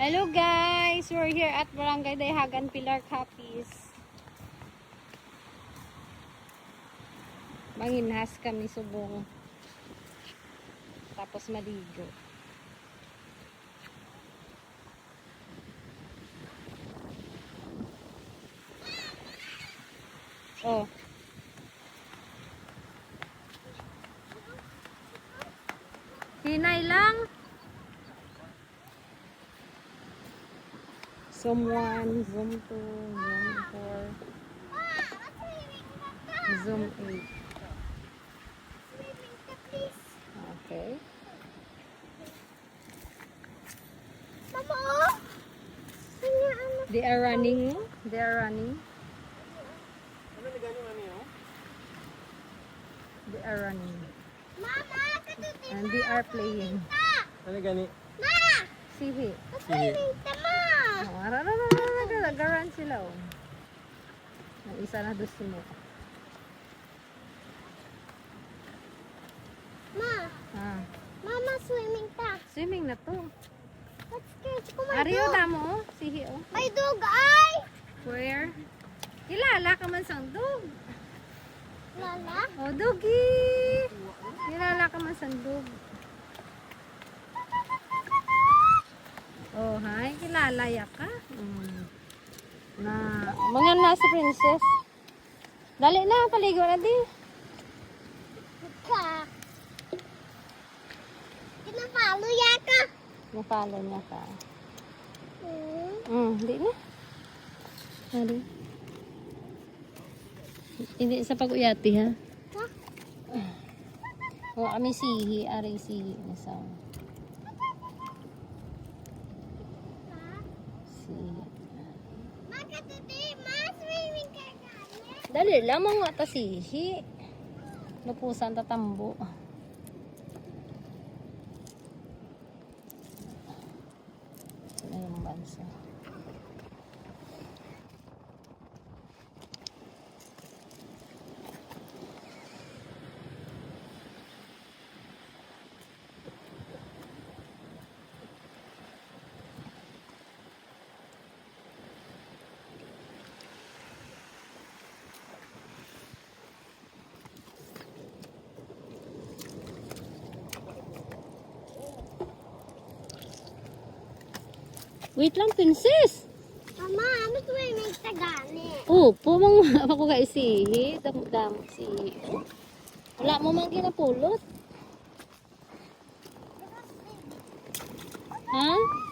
Hello guys! We're here at Barangay Dayhagan, Pilar, Capiz. Manginhas kami subong. Tapos maligo. Oh. Hinay lang. Zoom 1, Zoom 2, Zoom 4, Zoom 8. Okay. Mama, They are running. They are running. They are running. Mama, And they are playing. Ano gani? Ma, Sihi. swimming tama. Nagaran sila. Oh. Ang isa na gusto mo. Ma, Ah. mama swimming ta. Swimming na to. Let's catch ko my Ariyo dog. damo. Oh. Sihi oh. My dog ay. Where? Kilala ka man sang dog. Lala. Oh, doggy. Kilala ka man sang dog. Oh, hi. Kilala ya ka. Na, mga na si Princess. Dali na, paligo na di. Ka. Kinapalo ya ka. Napalo niya ka. Hmm. Hindi na. Hindi. Hindi sa pag-uyati ha. Ha? O kami sihi, aring sihi na sa. Sihi. Makatuti, ma swimming ka gani. Dali lang mga tasihi. Lupusan tatambo. Ito na yung bansa. Wait lang, Princess. Mama, ano swimming ka gani? Opo, mga ako ka isihi. Damo-damo sihi. Wala mo man kinapulot.